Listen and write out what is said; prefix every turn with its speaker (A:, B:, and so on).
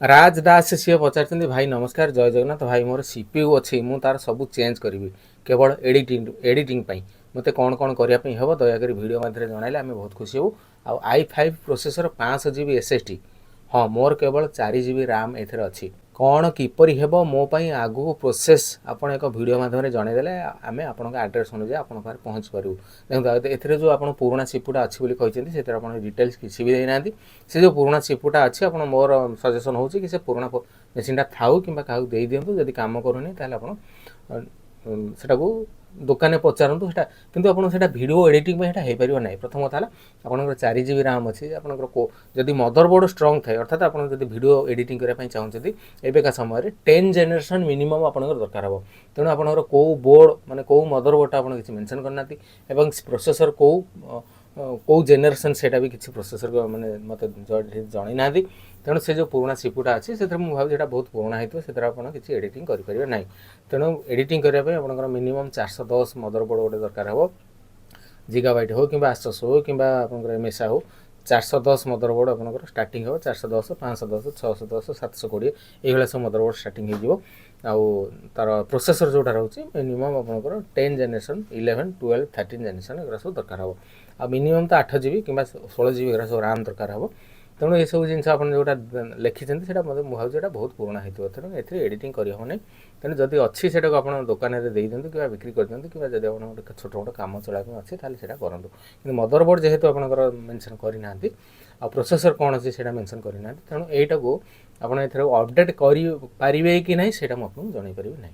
A: राज दास सी पचार भाई नमस्कार जय जगन्नाथ भाई मोर सीपीयू अच्छी मु तार सब चेंज करी केवल एडिटिंग मते कौन कौन करने हम दयाकोरी वीडियो मध्य जनइले आम बहुत खुशी हो i5 प्रोसेसर 500 GB SSD। हाँ मोर केवल 4 GB RAM एथेर अच्छी कौन किपरि हेबो मो पई आगु प्रोसेस आपण एक वीडियो माध्यम जनईदेले आम आपण आड्रेस अनुसार आपण पाखे पहुँच पारू। देखो एथेर जो आप पुराणा सीपुटा अच्छी बोली कहते से आप डिटेल्स किसी भी देना से जो पुराणा सीपुटा अच्छी आप मोर सजेसन हो कि से पुराणा मेसीनटा थाऊ कि क्या दिंतु जदि कम करूनी सेटा दुकान पचारतु सेटा किंतु आपन सेटा वीडियो एडिटिंग सेटा हो पार ना। प्रथम कथा आपंकर 4 GB RAM अच्छी आपंकर जदि मदरबोर्ड स्ट्रंग थाए अर्थात आप वीडियो एडिटिंग करने चाहते एବେका समय 10 जेनेरेशन मिनिमम आपंकर दरकार हम तेणु आपंकर कौ बोर्ड माने कौ मदरबोर्ड आप किसी मेंशन करना प्रोसेसर कौ कौ जेनेरेशन सेटा भी किसी प्रोसेसर माने मत जन ना तेणु से जो पुराणा सीपुटा अच्छी से भावी बहुत पुराणा होता से आप किसी एडिटिंग करेंगे ना। तेणु एडिटिंग करने आप मिनिमम 410 मदरबोर्ड गोटे दरकार हम जिगाबाइट हो कि आसस हो कि एमएसआ हो 410 मदरबोर्ड आप स्टार्टिंग हो 410 510 610 720 ये सब मदरबोर्ड स्टार्टिंग हो तार प्रोसेसर जोटा रोचे मिनिमम आप 10 जेनेरेशन 11 12 13 जेनेरेशन एगुरा सब दरकार हम आ मिनिमम तो 8 GB कि 16 GB एगुरा सब RAM दरकार हम। तेणु ये सब जिन आप जोटा लिखिं से भाई बहुत पुराणा होता तेणु ए एडिटिंग करहबना। तेणु जदि अच्छी से आप दुकान में दे दिंतु कि बिक्री कर दिंतु कि जब आप छोट मोट कम चलापी अच्छे से करूँ कि मदरबोर्ड जेहेतु आपंकर मेंशन करना आ प्रोसेसर कौन अच्छी से मेंशन करना तेणु यहीटा को आप अपडेट करें कि ना से आपको जनईपारे ना।